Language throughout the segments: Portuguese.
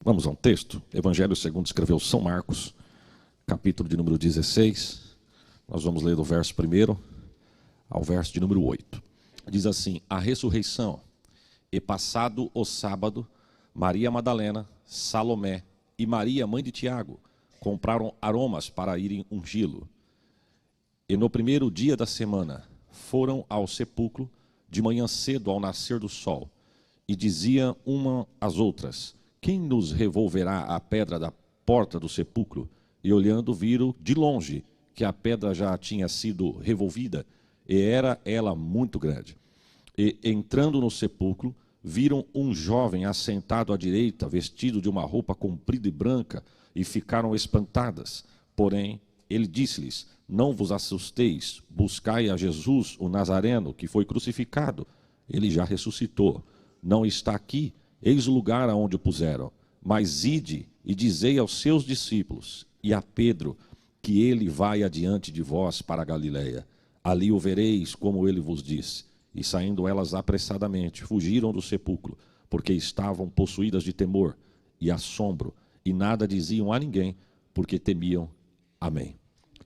Vamos a um texto, Evangelho segundo escreveu São Marcos, capítulo de número 16. Nós vamos ler do verso 1 ao verso de número 8. Diz assim: a ressurreição, e passado o sábado, Maria Madalena, Salomé e Maria, mãe de Tiago, compraram aromas para irem ungí-lo. E no primeiro dia da semana, foram ao sepulcro, de manhã cedo ao nascer do sol, e diziam uma às outras: quem nos revolverá a pedra da porta do sepulcro? E olhando, viram de longe que a pedra já tinha sido revolvida, e era ela muito grande. E entrando no sepulcro, viram um jovem assentado à direita, vestido de uma roupa comprida e branca, e ficaram espantadas. Porém, ele disse-lhes: não vos assusteis, buscai a Jesus, o Nazareno, que foi crucificado. Ele já ressuscitou, não está aqui. Eis o lugar aonde o puseram. Mas ide e dizei aos seus discípulos e a Pedro que ele vai adiante de vós para a Galileia. Ali o vereis, como ele vos disse. E saindo elas apressadamente, fugiram do sepulcro, porque estavam possuídas de temor e assombro, e nada diziam a ninguém, porque temiam. Amém.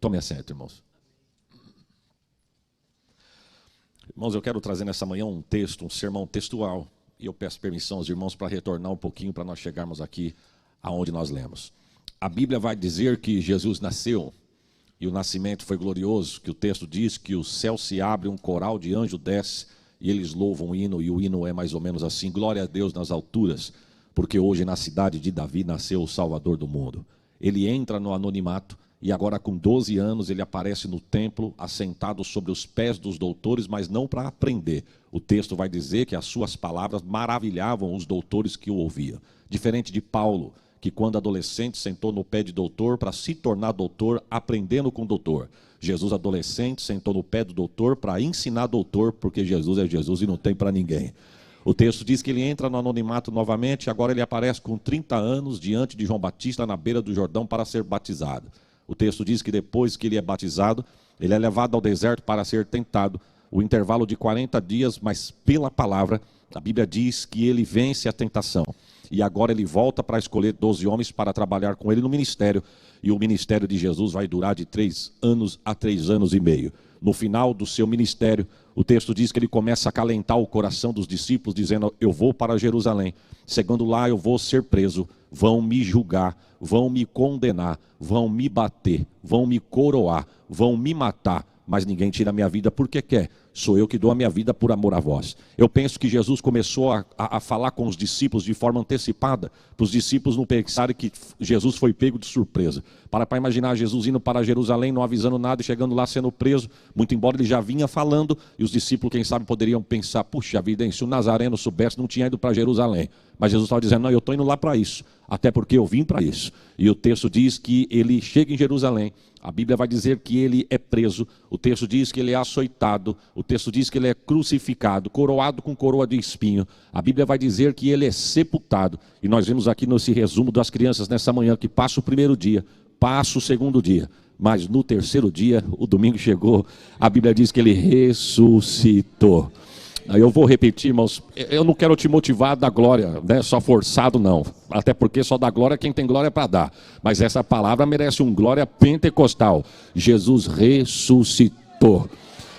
Tome assento, irmãos. Irmãos, eu quero trazer nessa manhã um texto, um sermão textual. E eu peço permissão aos irmãos para retornar um pouquinho para nós chegarmos aqui aonde nós lemos. A Bíblia vai dizer que Jesus nasceu e o nascimento foi glorioso, que o texto diz que o céu se abre, um coral de anjo desce e eles louvam o hino, e o hino é mais ou menos assim: glória a Deus nas alturas, porque hoje na cidade de Davi nasceu o Salvador do mundo. Ele entra no anonimato e agora com 12 anos ele aparece no templo, assentado sobre os pés dos doutores, mas não para aprender. O texto vai dizer que as suas palavras maravilhavam os doutores que o ouviam. Diferente de Paulo, que quando adolescente sentou no pé de doutor para se tornar doutor, aprendendo com o doutor. Jesus, adolescente, sentou no pé do doutor para ensinar doutor, porque Jesus é Jesus e não tem para ninguém. O texto diz que ele entra no anonimato novamente, agora ele aparece com 30 anos diante de João Batista na beira do Jordão para ser batizado. O texto diz que depois que ele é batizado, ele é levado ao deserto para ser tentado. O intervalo de 40 dias, mas pela palavra, a Bíblia diz que ele vence a tentação. E agora ele volta para escolher 12 homens para trabalhar com ele no ministério. E o ministério de Jesus vai durar de 3 anos a 3 anos e meio. No final do seu ministério, o texto diz que ele começa a acalentar o coração dos discípulos, dizendo: eu vou para Jerusalém. Chegando lá eu vou ser preso, vão me julgar, vão me condenar, vão me bater, vão me coroar, vão me matar. Mas ninguém tira a minha vida porque quer. Sou eu que dou a minha vida por amor a vós. Eu penso que Jesus começou a falar com os discípulos de forma antecipada, para os discípulos não pensarem que Jesus foi pego de surpresa. Para imaginar Jesus indo para Jerusalém, não avisando nada e chegando lá sendo preso, muito embora ele já vinha falando, e os discípulos, quem sabe, poderiam pensar: puxa vida, hein, se o Nazareno soubesse, não tinha ido para Jerusalém. Mas Jesus estava dizendo: não, eu estou indo lá para isso, até porque eu vim para isso. E o texto diz que ele chega em Jerusalém. A Bíblia vai dizer que ele é preso, o texto diz que ele é açoitado, o texto diz que ele é crucificado, coroado com coroa de espinho. A Bíblia vai dizer que ele é sepultado. E nós vemos aqui nesse resumo das crianças nessa manhã que passa o primeiro dia, passa o segundo dia, mas no terceiro dia, o domingo chegou, a Bíblia diz que ele ressuscitou. Aí eu vou repetir, irmãos, eu não quero te motivar a dar glória, né? Só forçado não, até porque só dá glória quem tem glória para dar. Mas essa palavra merece um glória pentecostal. Jesus ressuscitou.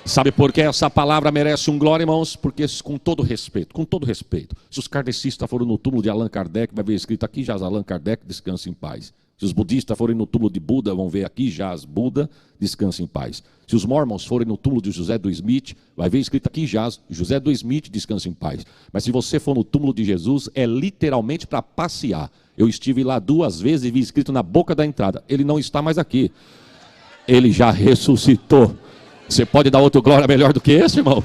Sabe por que essa palavra merece um glória, irmãos? Porque com todo respeito, se os kardecistas foram no túmulo de Allan Kardec, vai ver escrito: aqui jaz Allan Kardec, descansa em paz. Se os budistas forem no túmulo de Buda, vão ver: aqui jaz Buda, descansa em paz. Se os mormons forem no túmulo de José do Smith, vai ver escrito: aqui jaz José do Smith, descansa em paz. Mas se você for no túmulo de Jesus, é literalmente para passear. Eu estive lá 2 vezes e vi escrito na boca da entrada: ele não está mais aqui, ele já ressuscitou. Você pode dar outro glória melhor do que esse, irmão?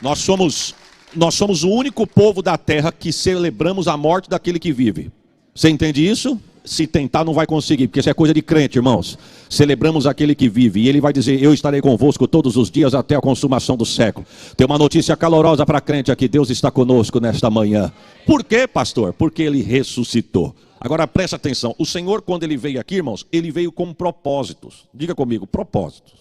Nós somos o único povo da terra que celebramos a morte daquele que vive. Você entende isso? Se tentar não vai conseguir, porque isso é coisa de crente, irmãos. Celebramos aquele que vive, e ele vai dizer: eu estarei convosco todos os dias até a consumação do século. Tem uma notícia calorosa para crente aqui: Deus está conosco nesta manhã. Por quê, pastor? Porque ele ressuscitou. Agora presta atenção, o Senhor, quando ele veio aqui, irmãos, ele veio com propósitos. Diga comigo: propósitos.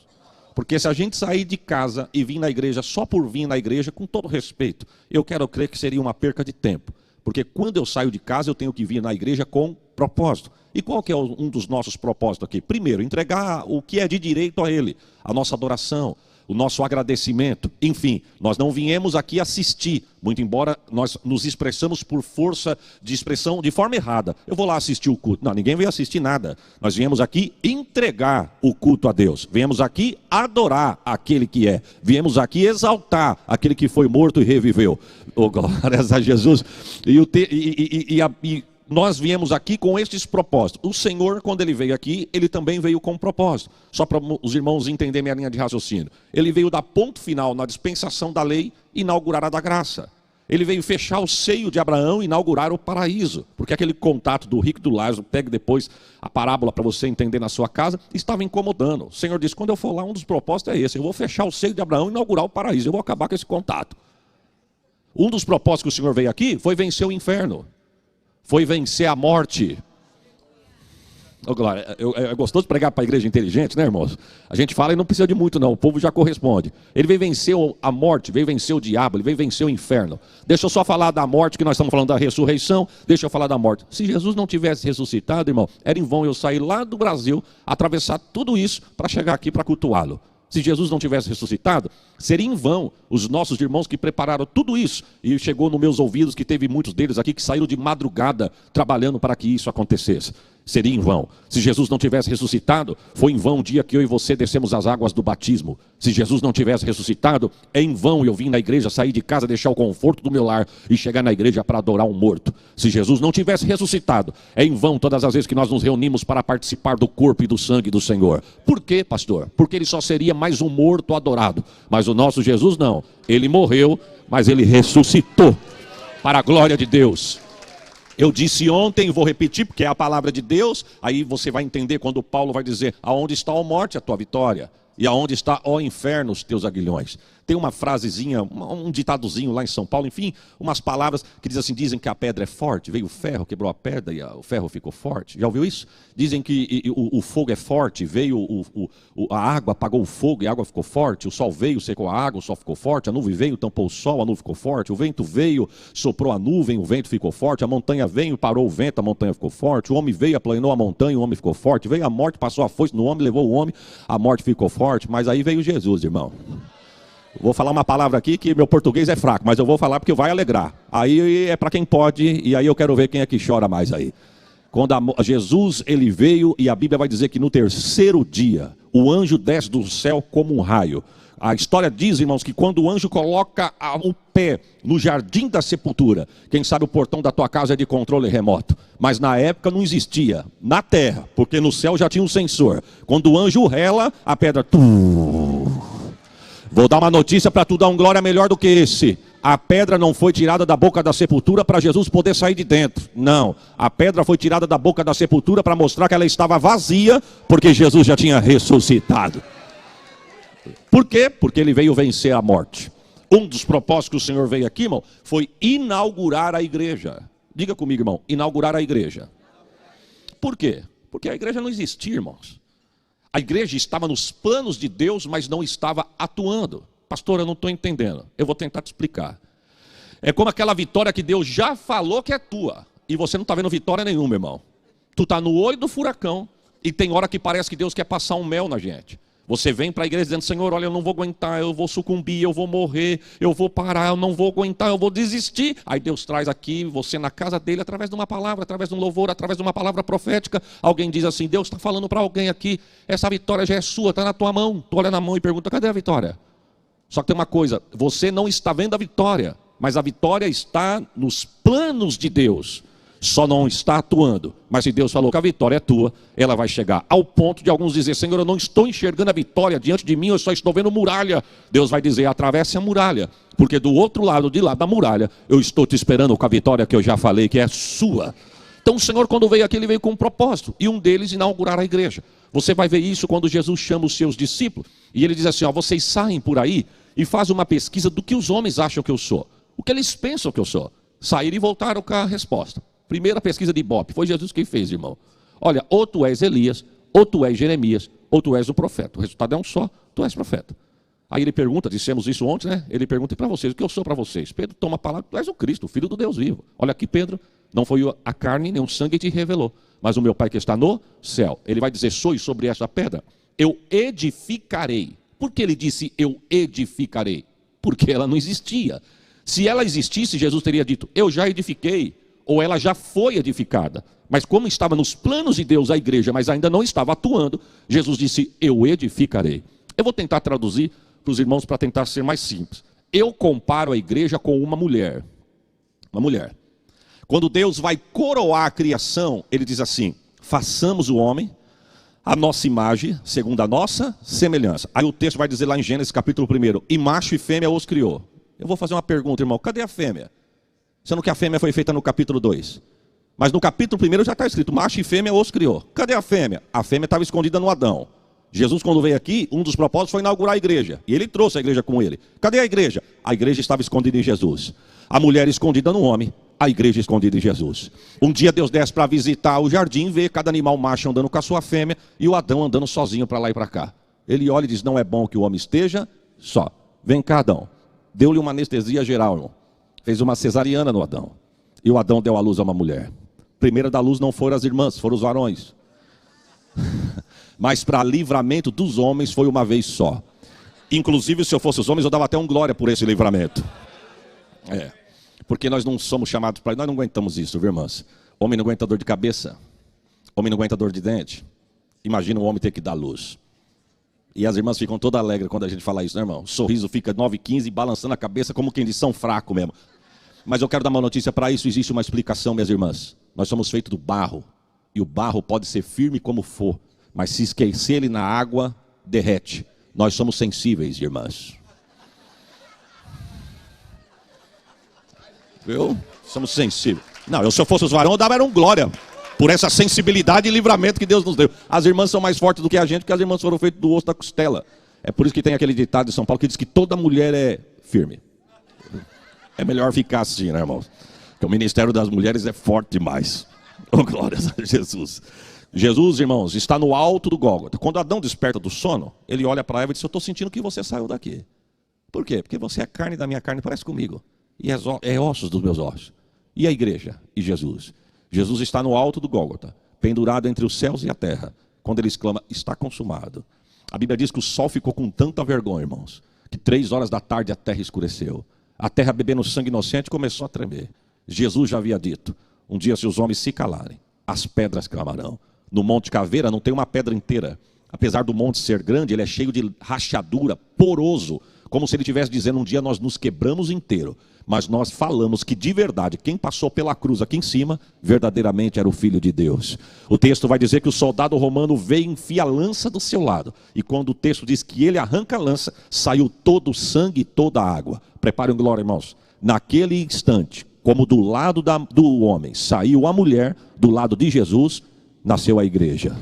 Porque se a gente sair de casa e vir na igreja só por vir na igreja, com todo respeito, eu quero crer que seria uma perca de tempo. Porque quando eu saio de casa, eu tenho que vir na igreja com propósito. E qual que é um dos nossos propósitos aqui? Primeiro, entregar o que é de direito a Ele, a nossa adoração, o nosso agradecimento. Enfim, nós não viemos aqui assistir, muito embora nós nos expressamos por força de expressão de forma errada. Eu vou lá assistir o culto. Não, ninguém veio assistir nada. Nós viemos aqui entregar o culto a Deus. Viemos aqui adorar aquele que é. Viemos aqui exaltar aquele que foi morto e reviveu. Oh, glórias a Jesus. E nós viemos aqui com estes propósitos. O Senhor, quando Ele veio aqui, Ele também veio com um propósito. Só para os irmãos entenderem minha linha de raciocínio. Ele veio dar ponto final na dispensação da lei e inaugurar a da graça. Ele veio fechar o seio de Abraão e inaugurar o paraíso. Porque aquele contato do rico e do Lázaro, pegue depois a parábola para você entender na sua casa, estava incomodando. O Senhor disse, quando eu for lá, um dos propósitos é esse. Eu vou fechar o seio de Abraão e inaugurar o paraíso. Eu vou acabar com esse contato. Um dos propósitos que o Senhor veio aqui foi vencer o inferno. Foi vencer a morte. Oh, glória, é gostoso pregar para a igreja inteligente, né, irmãos? A gente fala e não precisa de muito não, o povo já corresponde. Ele veio vencer a morte, veio vencer o diabo, ele veio vencer o inferno. Deixa eu só falar da morte, que nós estamos falando da ressurreição. Deixa eu falar da morte. Se Jesus não tivesse ressuscitado, irmão, era em vão eu sair lá do Brasil, atravessar tudo isso para chegar aqui para cultuá-lo. Se Jesus não tivesse ressuscitado, seria em vão os nossos irmãos que prepararam tudo isso. E chegou nos meus ouvidos que teve muitos deles aqui que saíram de madrugada trabalhando para que isso acontecesse. Seria em vão. Se Jesus não tivesse ressuscitado, foi em vão o dia que eu e você descemos as águas do batismo. Se Jesus não tivesse ressuscitado, é em vão eu vim na igreja, sair de casa, deixar o conforto do meu lar e chegar na igreja para adorar um morto. Se Jesus não tivesse ressuscitado, é em vão todas as vezes que nós nos reunimos para participar do corpo e do sangue do Senhor. Por quê, pastor? Porque ele só seria mais um morto adorado. Mas o nosso Jesus não. Ele morreu, mas ele ressuscitou para a glória de Deus. Eu disse ontem, vou repetir, porque é a palavra de Deus. Aí você vai entender quando Paulo vai dizer, aonde está a morte, a tua vitória? E aonde está, ó inferno, os teus aguilhões? Tem uma frasezinha, um ditadozinho lá em São Paulo, enfim, umas palavras que dizem assim, dizem que a pedra é forte, veio o ferro, quebrou a pedra e o ferro ficou forte. Já ouviu isso? Dizem que o fogo é forte, veio a água, apagou o fogo e a água ficou forte, o sol veio, secou a água, o sol ficou forte, a nuvem veio, tampou o sol, a nuvem ficou forte, o vento veio, soprou a nuvem, o vento ficou forte, a montanha veio, parou o vento, a montanha ficou forte, o homem veio, aplanou a montanha, o homem ficou forte, veio a morte, passou a foice no homem, levou o homem, a morte ficou forte, mas aí veio Jesus, irmão. Vou falar uma palavra aqui que meu português é fraco, mas eu vou falar porque vai alegrar. Aí é para quem pode, e aí eu quero ver quem é que chora mais aí. Quando Jesus ele veio, e a Bíblia vai dizer que no terceiro dia, o anjo desce do céu como um raio. A história diz, irmãos, que quando o anjo coloca o pé no jardim da sepultura, quem sabe o portão da tua casa é de controle remoto, mas na época não existia, na terra, porque no céu já tinha um sensor. Quando o anjo rela, a pedra... Vou dar uma notícia para tu dar um glória melhor do que esse. A pedra não foi tirada da boca da sepultura para Jesus poder sair de dentro. Não, a pedra foi tirada da boca da sepultura para mostrar que ela estava vazia, porque Jesus já tinha ressuscitado. Por quê? Porque ele veio vencer a morte. Um dos propósitos que o Senhor veio aqui, irmão, foi inaugurar a igreja. Diga comigo, irmão, inaugurar a igreja. Por quê? Porque a igreja não existia, irmãos. A igreja estava nos planos de Deus, mas não estava atuando. Pastor, eu não estou entendendo. Eu vou tentar te explicar. É como aquela vitória que Deus já falou que é tua, e você não está vendo vitória nenhuma, irmão. Tu está no olho do furacão, e tem hora que parece que Deus quer passar um mel na gente. Você vem para a igreja dizendo, Senhor, olha, eu não vou aguentar, eu vou sucumbir, eu vou morrer, eu vou parar, eu não vou aguentar, eu vou desistir. Aí Deus traz aqui você na casa dele através de uma palavra, através de um louvor, através de uma palavra profética. Alguém diz assim, Deus está falando para alguém aqui, essa vitória já é sua, está na tua mão. Tu olha na mão e pergunta, cadê a vitória? Só que tem uma coisa, você não está vendo a vitória, mas a vitória está nos planos de Deus. Só não está atuando. Mas se Deus falou que a vitória é tua, ela vai chegar ao ponto de alguns dizer, Senhor, eu não estou enxergando a vitória diante de mim, eu só estou vendo muralha. Deus vai dizer, atravesse a muralha, porque do outro lado, de lá da muralha, eu estou te esperando com a vitória que eu já falei, que é sua. Então o Senhor, quando veio aqui, ele veio com um propósito, e um deles inaugurar a igreja. Você vai ver isso quando Jesus chama os seus discípulos, e ele diz assim, ó, vocês saem por aí e fazem uma pesquisa do que os homens acham que eu sou, o que eles pensam que eu sou. Saíram e voltaram com a resposta. Primeira pesquisa de Ibope, foi Jesus quem fez, irmão. Olha, ou tu és Elias, ou tu és Jeremias, ou tu és o profeta. O resultado é um só, tu és profeta. Aí ele pergunta, dissemos isso ontem, né? Ele pergunta para vocês, o que eu sou para vocês? Pedro toma a palavra, tu és o Cristo, o Filho do Deus vivo. Olha aqui, Pedro, não foi a carne nem o sangue que te revelou, mas o meu Pai que está no céu. Ele vai dizer, sois sobre esta pedra, eu edificarei. Por que ele disse, eu edificarei? Porque ela não existia. Se ela existisse, Jesus teria dito, eu já edifiquei, ou ela já foi edificada. Mas como estava nos planos de Deus a igreja, mas ainda não estava atuando, Jesus disse, eu edificarei. Eu vou tentar traduzir para os irmãos para tentar ser mais simples. Eu comparo a igreja com uma mulher. Uma mulher. Quando Deus vai coroar a criação, ele diz assim, façamos o homem a nossa imagem, segundo a nossa semelhança. Aí o texto vai dizer lá em Gênesis capítulo 1, e macho e fêmea os criou. Eu vou fazer uma pergunta, irmão, cadê a fêmea? Sendo que a fêmea foi feita no capítulo 2. Mas no capítulo 1 já está escrito, macho e fêmea os criou. Cadê a fêmea? A fêmea estava escondida no Adão. Jesus, quando veio aqui, um dos propósitos foi inaugurar a igreja. E ele trouxe a igreja com ele. Cadê a igreja? A igreja estava escondida em Jesus. A mulher escondida no homem, a igreja escondida em Jesus. Um dia Deus desce para visitar o jardim, vê cada animal macho andando com a sua fêmea e o Adão andando sozinho para lá e para cá. Ele olha e diz, não é bom que o homem esteja só. Vem cá, Adão. Deu-lhe uma anestesia geral, irmão. Fez uma cesariana no Adão. E o Adão deu à luz a uma mulher. Primeira da luz não foram as irmãs, foram os varões. Mas para livramento dos homens foi uma vez só. Inclusive, se eu fosse os homens, eu dava até um glória por esse livramento. Porque nós não somos chamados para... Nós não aguentamos isso, viu, irmãs? Homem não aguenta dor de cabeça. Homem não aguenta dor de dente. Imagina um homem ter que dar luz. E as irmãs ficam todas alegres quando a gente fala isso, né, irmão? O sorriso fica 9,15 balançando a cabeça como quem diz, são fracos mesmo. Mas eu quero dar uma notícia para isso, existe uma explicação, minhas irmãs. Nós somos feitos do barro. E o barro pode ser firme como for. Mas se esquecer ele na água, derrete. Nós somos sensíveis, irmãs. Viu? Somos sensíveis. Não, se eu fosse os varões, eu dava um glória. Por essa sensibilidade e livramento que Deus nos deu. As irmãs são mais fortes do que a gente, porque as irmãs foram feitas do osso da costela. É por isso que tem aquele ditado de São Paulo que diz que toda mulher é firme. É melhor ficar assim, né, irmãos? Porque o ministério das mulheres é forte demais. Oh, glórias a Jesus. Jesus, irmãos, está no alto do Gólgota. Quando Adão desperta do sono, ele olha para Eva e diz, eu estou sentindo que você saiu daqui. Por quê? Porque você é carne da minha carne, parece comigo. E é ossos dos meus ossos. E a igreja? E Jesus? Jesus está no alto do Gólgota, pendurado entre os céus e a terra. Quando ele exclama, está consumado. A Bíblia diz que o sol ficou com tanta vergonha, irmãos, que 3 horas da tarde a terra escureceu. A terra, bebendo sangue inocente, começou a tremer. Jesus já havia dito, um dia se os homens se calarem, as pedras clamarão. No Monte Caveira não tem uma pedra inteira. Apesar do monte ser grande, ele é cheio de rachadura, poroso. Como se ele estivesse dizendo, um dia nós nos quebramos inteiro. Mas nós falamos que de verdade, quem passou pela cruz aqui em cima, verdadeiramente era o Filho de Deus. O texto vai dizer que o soldado romano veio e enfia a lança do seu lado. E quando o texto diz que ele arranca a lança, saiu todo o sangue e toda a água. Preparem glória, irmãos. Naquele instante, como do lado do homem saiu a mulher, do lado de Jesus, nasceu a igreja.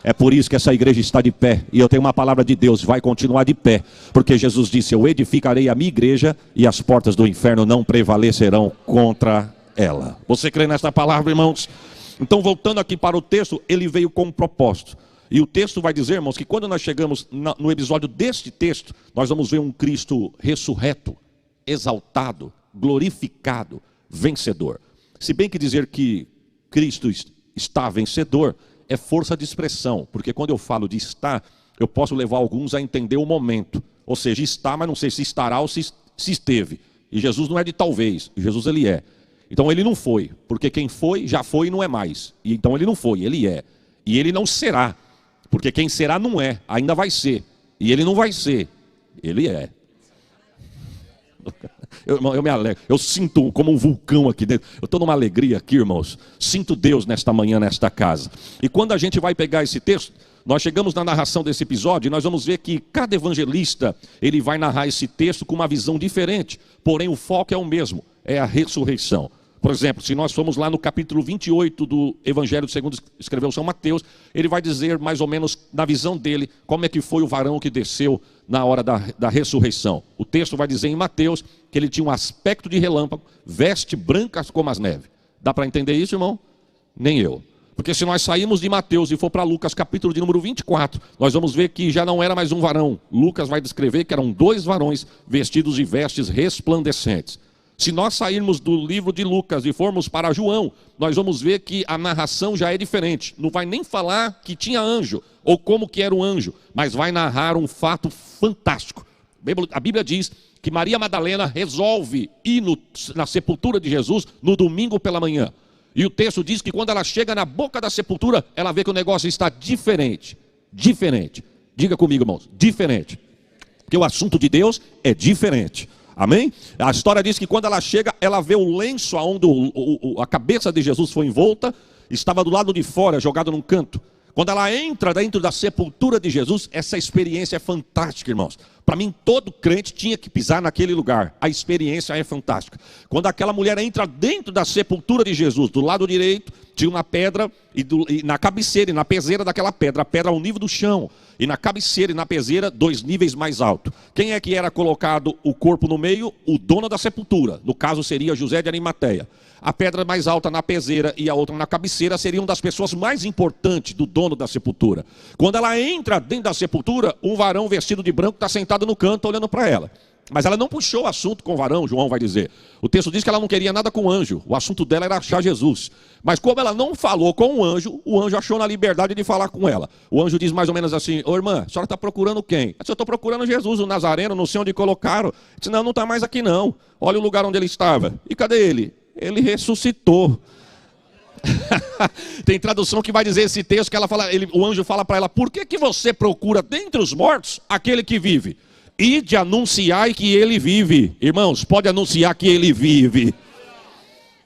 É por isso que essa igreja está de pé. E eu tenho uma palavra de Deus, vai continuar de pé. Porque Jesus disse, eu edificarei a minha igreja e as portas do inferno não prevalecerão contra ela. Você crê nesta palavra, irmãos? Então, voltando aqui para o texto, ele veio com um propósito. E o texto vai dizer, irmãos, que quando nós chegamos no episódio deste texto, nós vamos ver um Cristo ressurreto, exaltado, glorificado, vencedor. Se bem que dizer que Cristo está vencedor é força de expressão, porque quando eu falo de estar, eu posso levar alguns a entender o momento. Ou seja, está, mas não sei se estará ou se esteve. E Jesus não é de talvez, Jesus ele é. Então ele não foi, porque quem foi, já foi e não é mais. E então ele não foi, ele é. E ele não será, porque quem será não é, ainda vai ser. E ele não vai ser, ele é. Eu me alegro, eu sinto como um vulcão aqui dentro. Eu estou numa alegria aqui, irmãos. Sinto Deus nesta manhã, nesta casa. E quando a gente vai pegar esse texto, nós chegamos na narração desse episódio e nós vamos ver que cada evangelista, ele vai narrar esse texto com uma visão diferente. Porém o foco é o mesmo, é a ressurreição. Por exemplo, se nós formos lá no capítulo 28 do Evangelho segundo escreveu São Mateus, ele vai dizer mais ou menos, na visão dele, como é que foi o varão que desceu na hora da ressurreição. O texto vai dizer em Mateus que ele tinha um aspecto de relâmpago, veste brancas como as neves. Dá para entender isso, irmão? Nem eu. Porque se nós sairmos de Mateus e for para Lucas, capítulo de número 24, nós vamos ver que já não era mais um varão. Lucas vai descrever que eram 2 varões vestidos de vestes resplandecentes. Se nós sairmos do livro de Lucas e formos para João, nós vamos ver que a narração já é diferente. Não vai nem falar que tinha anjo, ou como que era o anjo, mas vai narrar um fato fantástico. A Bíblia diz que Maria Madalena resolve ir na sepultura de Jesus no domingo pela manhã. E o texto diz que quando ela chega na boca da sepultura, ela vê que o negócio está diferente. Diferente. Diga comigo, irmãos, diferente. Porque o assunto de Deus é diferente. Amém? A história diz que quando ela chega, ela vê o lenço onde a cabeça de Jesus foi envolta, estava do lado de fora, jogado num canto. Quando ela entra dentro da sepultura de Jesus, essa experiência é fantástica, irmãos. Para mim, todo crente tinha que pisar naquele lugar. A experiência é fantástica. Quando aquela mulher entra dentro da sepultura de Jesus, do lado direito tinha uma pedra, e na cabeceira e na peseira daquela pedra, a pedra ao nível do chão. E na cabeceira e na peseira, 2 níveis mais alto. Quem é que era colocado o corpo no meio? O dono da sepultura. No caso seria José de Arimateia. A pedra mais alta na peseira e a outra na cabeceira seriam das pessoas mais importantes do dono da sepultura. Quando ela entra dentro da sepultura, um varão vestido de branco está sentado no canto olhando para ela. Mas ela não puxou o assunto com o varão, João vai dizer. O texto diz que ela não queria nada com o anjo. O assunto dela era achar Jesus. Mas como ela não falou com o anjo achou na liberdade de falar com ela. O anjo diz mais ou menos assim: ô irmã, a senhora está procurando quem? Eu estou procurando Jesus, o Nazareno, não sei onde colocaram. Disse, não está mais aqui não. Olha o lugar onde ele estava. E cadê ele? Ele ressuscitou. Tem tradução que vai dizer esse texto que ela fala, o anjo fala para ela: por que você procura dentre os mortos aquele que vive? Ide anunciai que ele vive. Irmãos, pode anunciar que ele vive.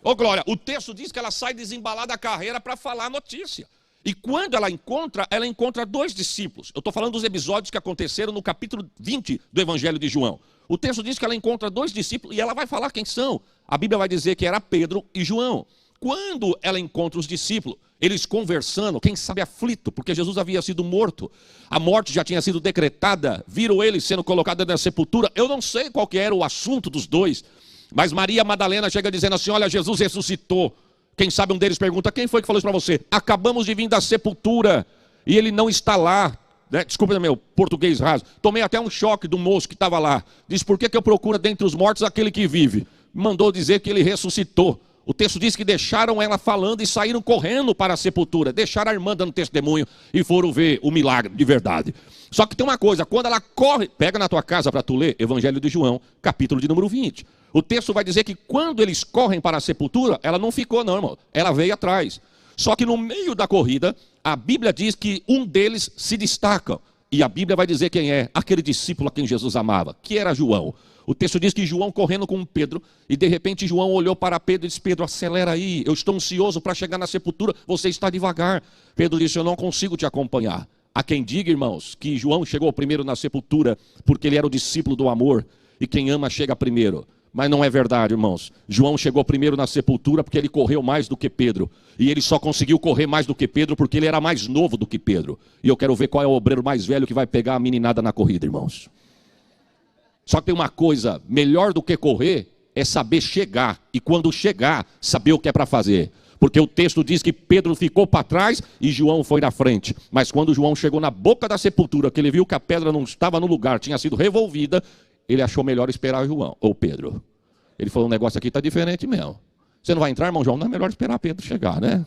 Ô glória, o texto diz que ela sai desembalada da carreira para falar a notícia. E quando ela encontra 2 discípulos. Eu estou falando dos episódios que aconteceram no capítulo 20 do Evangelho de João. O texto diz que ela encontra 2 discípulos e ela vai falar quem são. A Bíblia vai dizer que era Pedro e João. Quando ela encontra os discípulos, eles conversando, quem sabe aflito, porque Jesus havia sido morto, a morte já tinha sido decretada, viram ele sendo colocado na sepultura. Eu não sei qual que era o assunto dos 2, mas Maria Madalena chega dizendo assim: olha, Jesus ressuscitou. Quem sabe um deles pergunta: quem foi que falou isso para você? Acabamos de vir da sepultura e ele não está lá. Desculpa meu português raso. Tomei até um choque do moço que estava lá. Diz: por que eu procuro dentre os mortos aquele que vive? Mandou dizer que ele ressuscitou. O texto diz que deixaram ela falando e saíram correndo para a sepultura. Deixaram a irmã dando testemunho e foram ver o milagre de verdade. Só que tem uma coisa, quando ela corre, pega na tua casa para tu ler, Evangelho de João, capítulo de número 20. O texto vai dizer que quando eles correm para a sepultura, ela não ficou não, irmão. Ela veio atrás. Só que no meio da corrida, a Bíblia diz que um deles se destaca. E a Bíblia vai dizer quem é, aquele discípulo a quem Jesus amava, que era João. O texto diz que João correndo com Pedro, e de repente João olhou para Pedro e disse: Pedro, acelera aí, eu estou ansioso para chegar na sepultura, você está devagar. Pedro disse: eu não consigo te acompanhar. Há quem diga, irmãos, que João chegou primeiro na sepultura porque ele era o discípulo do amor, e quem ama chega primeiro. Mas não é verdade, irmãos. João chegou primeiro na sepultura porque ele correu mais do que Pedro. E ele só conseguiu correr mais do que Pedro porque ele era mais novo do que Pedro. E eu quero ver qual é o obreiro mais velho que vai pegar a meninada na corrida, irmãos. Só que tem uma coisa, melhor do que correr é saber chegar. E quando chegar, saber o que é para fazer. Porque o texto diz que Pedro ficou para trás e João foi na frente. Mas quando João chegou na boca da sepultura, que ele viu que a pedra não estava no lugar, tinha sido revolvida, ele achou melhor esperar João, ou Pedro. Ele falou: o negócio aqui está diferente mesmo. Você não vai entrar, irmão João? Não é melhor esperar Pedro chegar, né?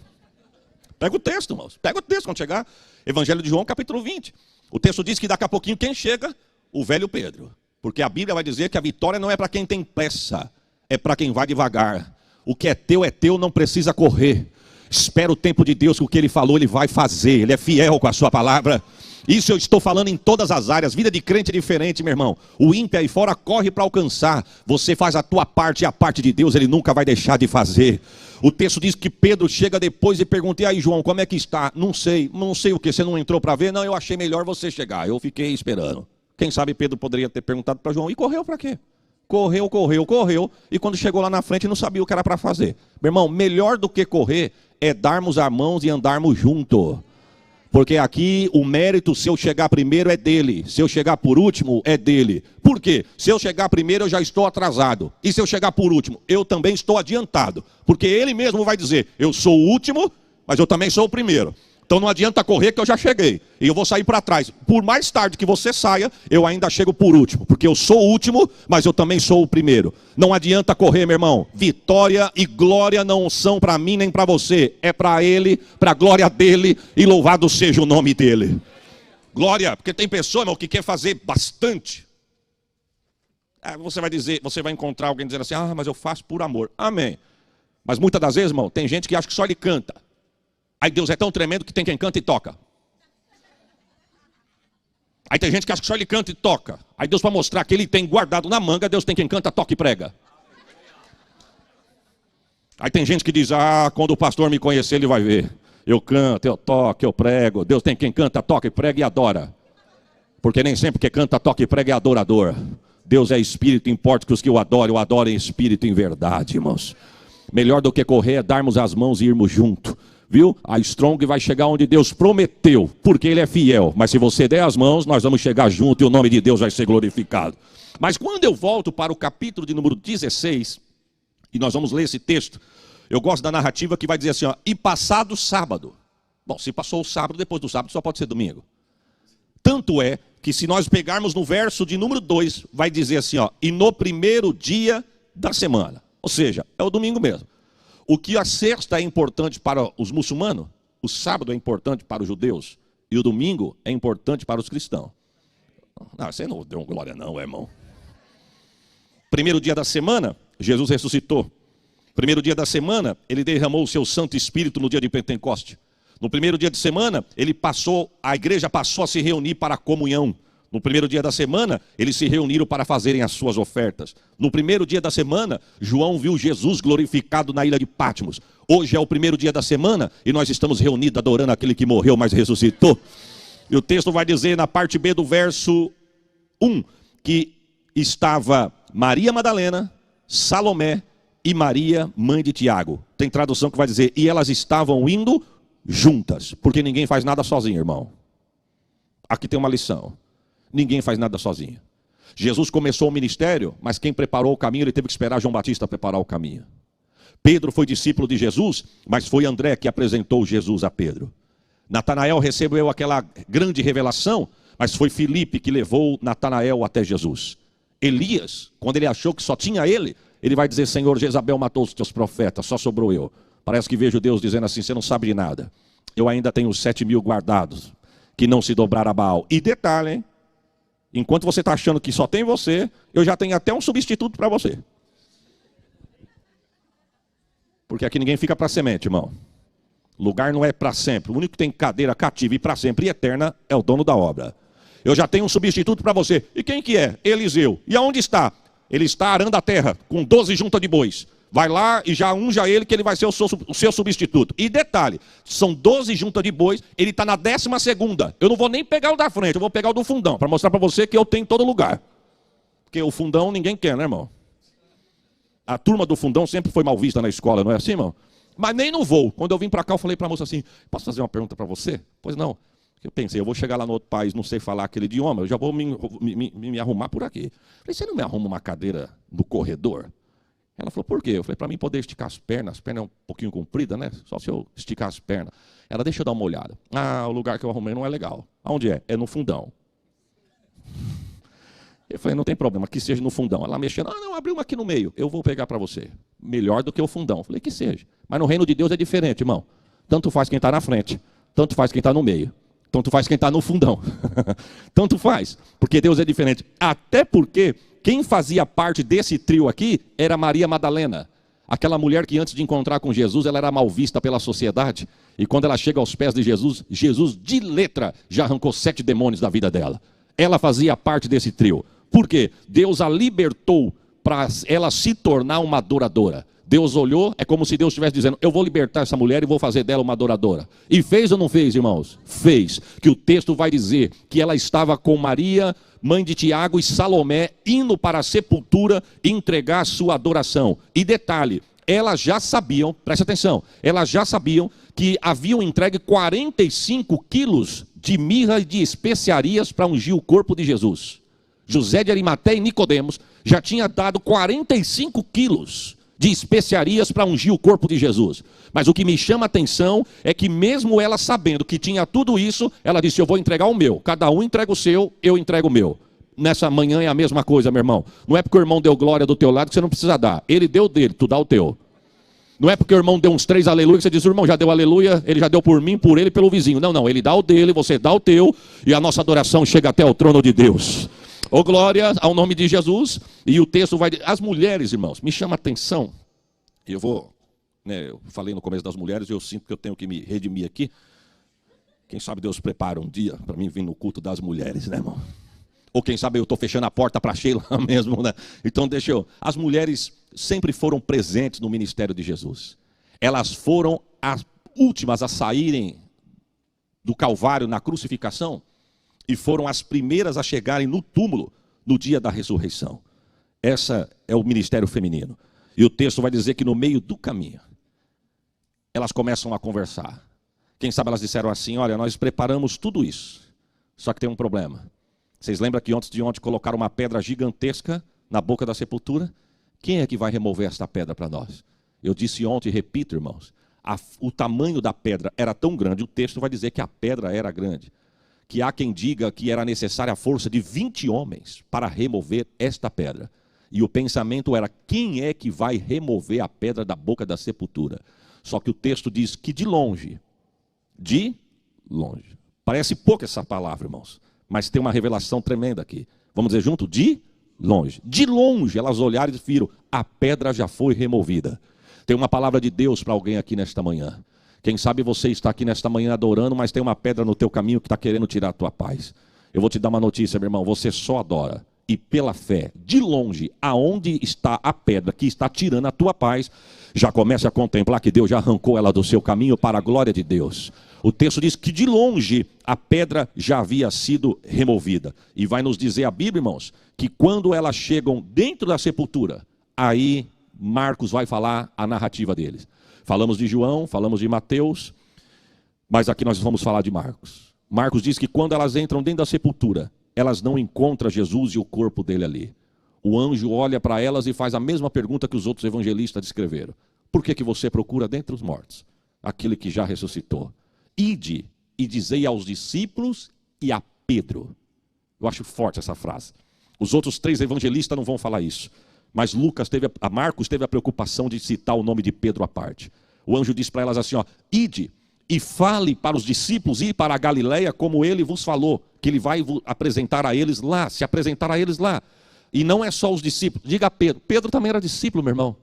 Pega o texto, irmãos. Pega o texto quando chegar. Evangelho de João, capítulo 20. O texto diz que daqui a pouquinho quem chega? O velho Pedro. Porque a Bíblia vai dizer que a vitória não é para quem tem pressa, é para quem vai devagar. O que é teu, não precisa correr. Espera o tempo de Deus, que o que Ele falou Ele vai fazer. Ele é fiel com a sua palavra. Isso eu estou falando em todas as áreas. Vida de crente é diferente, meu irmão. O ímpio aí fora corre para alcançar. Você faz a tua parte e a parte de Deus Ele nunca vai deixar de fazer. O texto diz que Pedro chega depois e pergunta: e aí João, como é que está? Não sei o que, você não entrou para ver? Não, eu achei melhor você chegar, eu fiquei esperando. Quem sabe Pedro poderia ter perguntado para João: e correu para quê? Correu, e quando chegou lá na frente não sabia o que era para fazer. Meu irmão, melhor do que correr é darmos as mãos e andarmos junto. Porque aqui o mérito, se eu chegar primeiro, é dele. Se eu chegar por último, é dele. Por quê? Se eu chegar primeiro, eu já estou atrasado. E se eu chegar por último, eu também estou adiantado. Porque ele mesmo vai dizer: eu sou o último, mas eu também sou o primeiro. Então não adianta correr que eu já cheguei. E eu vou sair para trás. Por mais tarde que você saia, eu ainda chego por último. Porque eu sou o último, mas eu também sou o primeiro. Não adianta correr, meu irmão. Vitória e glória não são para mim nem para você. É para Ele, para a glória dEle. E louvado seja o nome dEle. Glória, porque tem pessoa, irmão, que quer fazer bastante. Você vai dizer, você vai encontrar alguém dizendo assim, mas eu faço por amor. Amém. Mas muitas das vezes, irmão, tem gente que acha que só ele canta. Aí Deus é tão tremendo que tem quem canta e toca. Aí tem gente que acha que só ele canta e toca. Aí Deus, para mostrar que ele tem guardado na manga, Deus tem quem canta, toca e prega. Aí tem gente que diz, quando o pastor me conhecer, ele vai ver. Eu canto, eu toco, eu prego. Deus tem quem canta, toca e prega e adora. Porque nem sempre que canta, toca e prega é adorador. Deus é espírito, importa que os que o adorem em espírito e em verdade, irmãos. Melhor do que correr é darmos as mãos e irmos junto. Viu? A Strong vai chegar onde Deus prometeu, porque Ele é fiel. Mas se você der as mãos, nós vamos chegar junto e o nome de Deus vai ser glorificado. Mas quando eu volto para o capítulo de número 16, e nós vamos ler esse texto, eu gosto da narrativa que vai dizer assim, e passado sábado. Bom, se passou o sábado, depois do sábado só pode ser domingo. Tanto é que se nós pegarmos no verso de número 2, vai dizer assim, e no primeiro dia da semana. Ou seja, é o domingo mesmo. O que a sexta é importante para os muçulmanos, o sábado é importante para os judeus, e o domingo é importante para os cristãos. Não, você não deu glória não, irmão. Primeiro dia da semana, Jesus ressuscitou. Primeiro dia da semana, Ele derramou o seu Santo Espírito no dia de Pentecoste. No primeiro dia de semana, a igreja passou a se reunir para a comunhão. No primeiro dia da semana, eles se reuniram para fazerem as suas ofertas. No primeiro dia da semana, João viu Jesus glorificado na ilha de Patmos. Hoje é o primeiro dia da semana e nós estamos reunidos adorando aquele que morreu, mas ressuscitou. E o texto vai dizer na parte B do verso 1, que estava Maria Madalena, Salomé e Maria, mãe de Tiago. Tem tradução que vai dizer, e elas estavam indo juntas, porque ninguém faz nada sozinho, irmão. Aqui tem uma lição. Ninguém faz nada sozinho. Jesus começou o ministério, mas quem preparou o caminho, ele teve que esperar João Batista preparar o caminho. Pedro foi discípulo de Jesus, mas foi André que apresentou Jesus a Pedro. Natanael recebeu aquela grande revelação, mas foi Filipe que levou Natanael até Jesus. Elias, quando ele achou que só tinha ele vai dizer, Senhor, Jezabel matou os teus profetas, só sobrou eu. Parece que vejo Deus dizendo assim, você não sabe de nada. Eu ainda tenho os 7.000 guardados, que não se dobraram a Baal. E detalhe, hein? Enquanto você está achando que só tem você, eu já tenho até um substituto para você. Porque aqui ninguém fica para semente, irmão. Lugar não é para sempre. O único que tem cadeira cativa e para sempre e eterna é o dono da obra. Eu já tenho um substituto para você. E quem que é? Eliseu. E aonde está? Ele está arando a terra com 12 juntas de bois. Vai lá e já unja ele que ele vai ser o seu substituto. E detalhe, são 12 juntas de bois, ele está na 12ª. Eu não vou nem pegar o da frente, eu vou pegar o do fundão, para mostrar para você que eu tenho em todo lugar. Porque o fundão ninguém quer, né, irmão? A turma do fundão sempre foi mal vista na escola, não é assim, irmão? Mas nem no voo. Quando eu vim para cá, eu falei para a moça assim, posso fazer uma pergunta para você? Pois não. Eu pensei, eu vou chegar lá no outro país, não sei falar aquele idioma, eu já vou me arrumar por aqui. Eu falei, você não me arruma uma cadeira no corredor? Ela falou, por quê? Eu falei, para mim poder esticar as pernas é um pouquinho comprida, né? Só se eu esticar as pernas. Ela, deixa eu dar uma olhada. O lugar que eu arrumei não é legal. Aonde é? É no fundão. Eu falei, não tem problema, que seja no fundão. Ela mexendo, não, abriu uma aqui no meio. Eu vou pegar para você. Melhor do que o fundão. Eu falei, que seja. Mas no reino de Deus é diferente, irmão. Tanto faz quem está na frente, tanto faz quem está no meio. Tanto faz quem está no fundão. Tanto faz, porque Deus é diferente. Até porque quem fazia parte desse trio aqui era Maria Madalena. Aquela mulher que antes de encontrar com Jesus, ela era mal vista pela sociedade. E quando ela chega aos pés de Jesus, Jesus de letra já arrancou 7 demônios da vida dela. Ela fazia parte desse trio. Por quê? Deus a libertou para ela se tornar uma adoradora. Deus olhou, é como se Deus estivesse dizendo, eu vou libertar essa mulher e vou fazer dela uma adoradora. E fez ou não fez, irmãos? Fez. Que o texto vai dizer que ela estava com Maria, mãe de Tiago e Salomé, indo para a sepultura entregar sua adoração. E detalhe, elas já sabiam, preste atenção, elas já sabiam que haviam entregue 45 quilos de mirra e de especiarias para ungir o corpo de Jesus. José de Arimateia e Nicodemos já tinha dado 45 quilos de especiarias para ungir o corpo de Jesus. Mas o que me chama a atenção é que mesmo ela sabendo que tinha tudo isso, ela disse, eu vou entregar o meu. Cada um entrega o seu, eu entrego o meu. Nessa manhã é a mesma coisa, meu irmão. Não é porque o irmão deu glória do teu lado que você não precisa dar. Ele deu dele, tu dá o teu. Não é porque o irmão deu uns 3 aleluia que você diz, o irmão já deu aleluia, ele já deu por mim, por ele e pelo vizinho. Não, ele dá o dele, você dá o teu, e a nossa adoração chega até o trono de Deus. Ô glória ao nome de Jesus. E o texto vai... As mulheres, irmãos, me chama a atenção. Eu falei no começo das mulheres, eu sinto que eu tenho que me redimir aqui. Quem sabe Deus prepara um dia para mim vir no culto das mulheres, né, irmão? Ou quem sabe eu estou fechando a porta para Sheila mesmo, né? Então deixa eu... As mulheres sempre foram presentes no ministério de Jesus. Elas foram as últimas a saírem do Calvário na crucificação e foram as primeiras a chegarem no túmulo no dia da ressurreição. Esse é o ministério feminino. E o texto vai dizer que no meio do caminho, elas começam a conversar. Quem sabe elas disseram assim, olha, nós preparamos tudo isso, só que tem um problema. Vocês lembram que antes de ontem colocaram uma pedra gigantesca na boca da sepultura? Quem é que vai remover esta pedra para nós? Eu disse ontem e repito, irmãos, o tamanho da pedra era tão grande, o texto vai dizer que a pedra era grande, que há quem diga que era necessária a força de 20 homens para remover esta pedra. E o pensamento era, quem é que vai remover a pedra da boca da sepultura? Só que o texto diz que de longe, parece pouco essa palavra, irmãos, mas tem uma revelação tremenda aqui. Vamos dizer junto? De longe elas olharam e viram, a pedra já foi removida. Tem uma palavra de Deus para alguém aqui nesta manhã. Quem sabe você está aqui nesta manhã adorando, mas tem uma pedra no teu caminho que está querendo tirar a tua paz. Eu vou te dar uma notícia, meu irmão, você só adora. E pela fé, de longe, aonde está a pedra que está tirando a tua paz, já comece a contemplar que Deus já arrancou ela do seu caminho para a glória de Deus. O texto diz que de longe a pedra já havia sido removida. E vai nos dizer a Bíblia, irmãos, que quando elas chegam dentro da sepultura, aí Marcos vai falar a narrativa deles. Falamos de João, falamos de Mateus, mas aqui nós vamos falar de Marcos. Marcos diz que quando elas entram dentro da sepultura, elas não encontram Jesus e o corpo dele ali. O anjo olha para elas e faz a mesma pergunta que os outros evangelistas descreveram. Por que você procura dentre os mortos aquele que já ressuscitou? Ide e dizei aos discípulos e a Pedro. Eu acho forte essa frase. Os outros 3 evangelistas não vão falar isso. Mas Marcos teve a preocupação de citar o nome de Pedro à parte. O anjo diz para elas assim, ide e fale para os discípulos ir para a Galileia como ele vos falou, que ele vai apresentar a eles lá, se apresentar a eles lá. E não é só os discípulos, diga a Pedro. Pedro também era discípulo, meu irmão.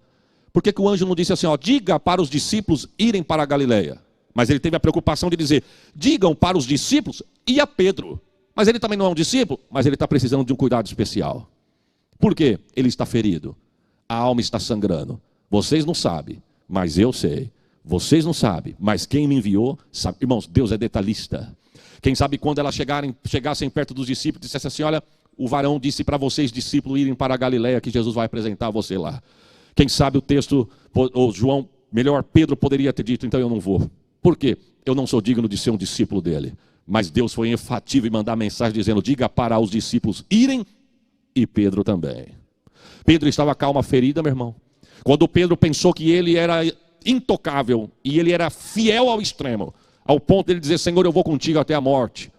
Por que o anjo não disse assim, diga para os discípulos irem para a Galileia? Mas ele teve a preocupação de dizer, digam para os discípulos e a Pedro. Mas ele também não é um discípulo, mas ele está precisando de um cuidado especial. Por quê? Ele está ferido. A alma está sangrando. Vocês não sabem, mas eu sei. Vocês não sabem, mas quem me enviou sabe. Irmãos, Deus é detalhista. Quem sabe quando elas chegassem perto dos discípulos, dissesse assim, olha, o varão disse para vocês, discípulos, irem para a Galileia, que Jesus vai apresentar você lá. Quem sabe o texto, ou João, melhor, Pedro poderia ter dito, então eu não vou. Por quê? Eu não sou digno de ser um discípulo dele. Mas Deus foi enfativo e mandar mensagem dizendo, diga para os discípulos irem, e Pedro também. Pedro estava com a alma ferida, meu irmão. Quando Pedro pensou que ele era intocável e ele era fiel ao extremo, ao ponto de ele dizer, Senhor, eu vou contigo até a morte.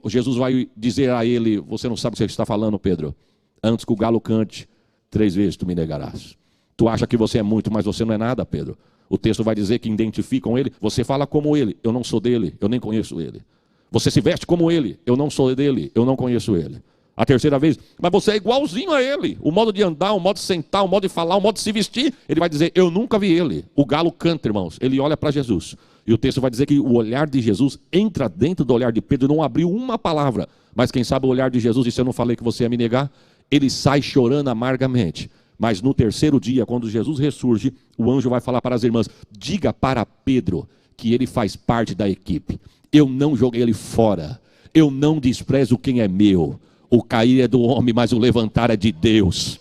Jesus vai dizer a ele, você não sabe o que você está falando, Pedro. Antes que o galo cante, 3 vezes tu me negarás. Tu acha que você é muito, mas você não é nada, Pedro. O texto vai dizer que identificam ele. Você fala como ele, eu não sou dele, eu nem conheço ele. Você se veste como ele, eu não sou dele, eu não conheço ele. A 3ª vez, mas você é igualzinho a ele. O modo de andar, o modo de sentar, o modo de falar, o modo de se vestir. Ele vai dizer, eu nunca vi ele. O galo canta, irmãos. Ele olha para Jesus. E o texto vai dizer que o olhar de Jesus entra dentro do olhar de Pedro. Não abriu uma palavra. Mas quem sabe o olhar de Jesus, e se eu não falei que você ia me negar, ele sai chorando amargamente. Mas no 3º dia, quando Jesus ressurge, o anjo vai falar para as irmãs, diga para Pedro que ele faz parte da equipe. Eu não joguei ele fora. Eu não desprezo quem é meu. O cair é do homem, mas o levantar é de Deus.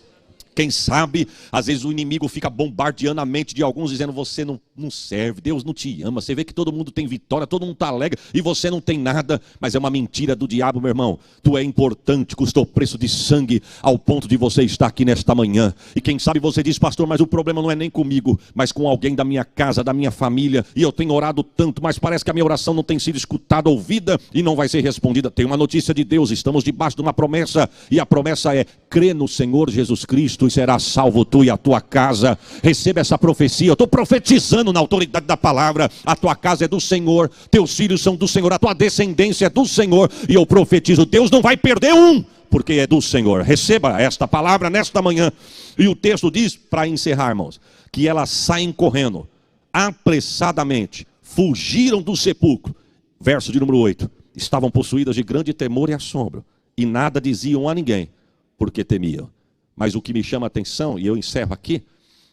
Quem sabe, às vezes o inimigo fica bombardeando a mente de alguns, dizendo: você não serve, Deus não te ama. Você vê que todo mundo tem vitória, todo mundo está alegre, e você não tem nada. Mas é uma mentira do diabo, meu irmão. Tu é importante, custou preço de sangue, ao ponto de você estar aqui nesta manhã. E quem sabe você diz: pastor, mas o problema não é nem comigo, mas com alguém da minha casa, da minha família. E eu tenho orado tanto, mas parece que a minha oração não tem sido escutada, ouvida, e não vai ser respondida. Tem uma notícia de Deus, estamos debaixo de uma promessa, e a promessa é: crê no Senhor Jesus Cristo e será salvo tu e a tua casa. Receba essa profecia. Eu estou profetizando na autoridade da palavra. A tua casa é do Senhor, teus filhos são do Senhor, a tua descendência é do Senhor. E eu profetizo: Deus não vai perder um, porque é do Senhor. Receba esta palavra nesta manhã. E o texto diz, para encerrar, irmãos, que elas saem correndo apressadamente, fugiram do sepulcro. Verso de número 8: estavam possuídas de grande temor e assombro, e nada diziam a ninguém, porque temiam. Mas o que me chama a atenção, e eu encerro aqui,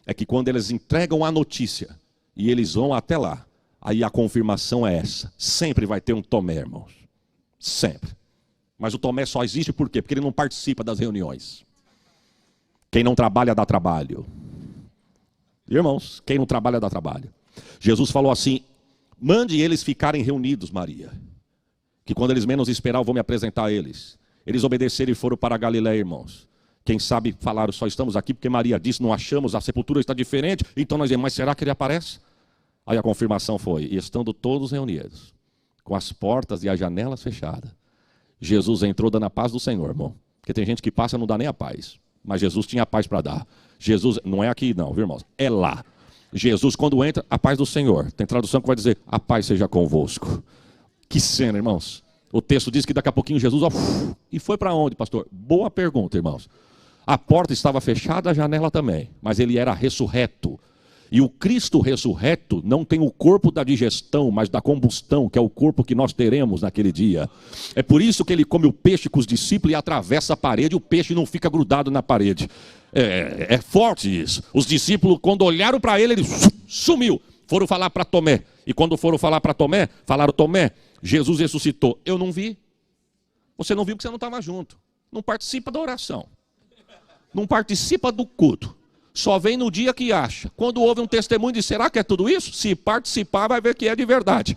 é que quando eles entregam a notícia e eles vão até lá, aí a confirmação é essa: sempre vai ter um Tomé, irmãos, sempre. Mas o Tomé só existe por quê? Porque ele não participa das reuniões. Quem não trabalha dá trabalho. Irmãos, quem não trabalha dá trabalho. Jesus falou assim: mande eles ficarem reunidos, Maria, que quando eles menos esperavam, vou me apresentar a eles. Eles obedeceram e foram para a Galiléia, irmãos. Quem sabe falaram: só estamos aqui porque Maria disse, não achamos, a sepultura está diferente. Então nós dizemos: mas será que ele aparece? Aí a confirmação foi: e estando todos reunidos, com as portas e as janelas fechadas, Jesus entrou dando a paz do Senhor, irmão. Porque tem gente que passa e não dá nem a paz. Mas Jesus tinha a paz para dar. Jesus, não é aqui não, viu, irmãos? É lá. Jesus, quando entra, a paz do Senhor. Tem tradução que vai dizer: a paz seja convosco. Que cena, irmãos. O texto diz que daqui a pouquinho Jesus, e foi para onde, pastor? Boa pergunta, irmãos. A porta estava fechada, a janela também, mas ele era ressurreto. E o Cristo ressurreto não tem o corpo da digestão, mas da combustão, que é o corpo que nós teremos naquele dia. É por isso que ele come o peixe com os discípulos e atravessa a parede, e o peixe não fica grudado na parede. É forte isso. Os discípulos, quando olharam para ele sumiu. Foram falar para Tomé. E quando foram falar para Tomé, falaram: Tomé, Jesus ressuscitou. Eu não vi. Você não viu porque você não estava junto. Não participa da oração. Não participa do culto. Só vem no dia que acha. Quando houve um testemunho de: será que é tudo isso? Se participar, vai ver que é de verdade.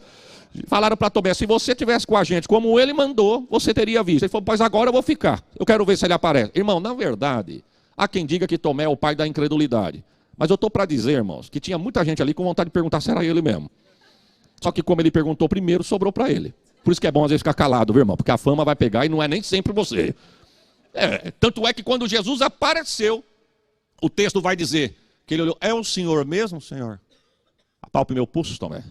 Falaram para Tomé: se você tivesse com a gente como ele mandou, você teria visto. Ele falou: pois agora eu vou ficar. Eu quero ver se ele aparece. Irmão, na verdade, há quem diga que Tomé é o pai da incredulidade. Mas eu estou para dizer, irmãos, que tinha muita gente ali com vontade de perguntar se era ele mesmo. Só que como ele perguntou primeiro, sobrou para ele. Por isso que é bom às vezes ficar calado, viu, irmão? Porque a fama vai pegar e não é nem sempre você. Tanto é que quando Jesus apareceu, o texto vai dizer que ele olhou: é o Senhor mesmo, Senhor? Apalpe meu pulso, Tomé.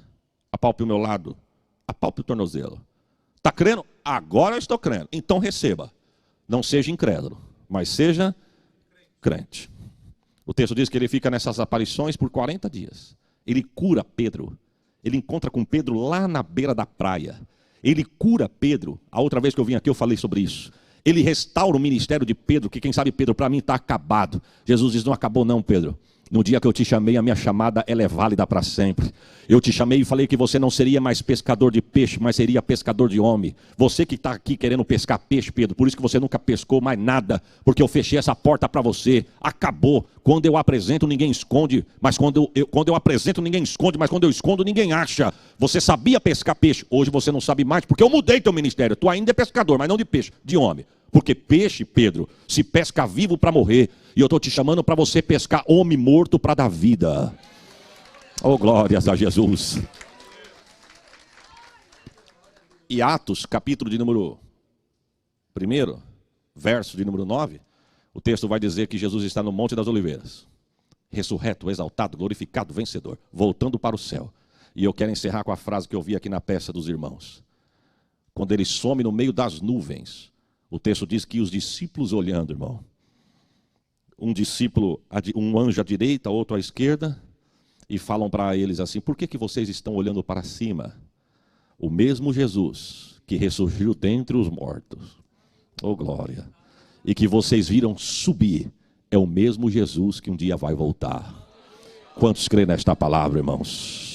Apalpe o meu lado. Apalpe o tornozelo. Está crendo? Agora eu estou crendo. Então receba. Não seja incrédulo, mas seja crente. O texto diz que ele fica nessas aparições por 40 dias. Ele cura Pedro. Ele encontra com Pedro lá na beira da praia. Ele cura Pedro. A outra vez que eu vim aqui eu falei sobre isso. Ele restaura o ministério de Pedro, que quem sabe Pedro para mim está acabado. Jesus diz: não acabou não, Pedro. No dia que eu te chamei, a minha chamada ela é válida para sempre. Eu te chamei e falei que você não seria mais pescador de peixe, mas seria pescador de homem. Você que está aqui querendo pescar peixe, Pedro, por isso que você nunca pescou mais nada, porque eu fechei essa porta para você. Acabou. Quando eu apresento, ninguém esconde, mas quando eu apresento, ninguém esconde, mas quando eu escondo, ninguém acha. Você sabia pescar peixe, hoje você não sabe mais, porque eu mudei teu ministério. Tu ainda é pescador, mas não de peixe, de homem. Porque peixe, Pedro, se pesca vivo para morrer. E eu estou te chamando para você pescar homem morto para dar vida. Oh, glórias a Jesus. E Atos, capítulo de número 1, verso de número 9, o texto vai dizer que Jesus está no Monte das Oliveiras, ressurreto, exaltado, glorificado, vencedor, voltando para o céu. E eu quero encerrar com a frase que eu vi aqui na peça dos irmãos. Quando ele some no meio das nuvens, o texto diz que os discípulos olhando, irmão, um anjo à direita, outro à esquerda, e falam para eles assim: por que vocês estão olhando para cima? O mesmo Jesus que ressurgiu dentre os mortos, oh glória, e que vocês viram subir, é o mesmo Jesus que um dia vai voltar. Quantos creem nesta palavra, irmãos?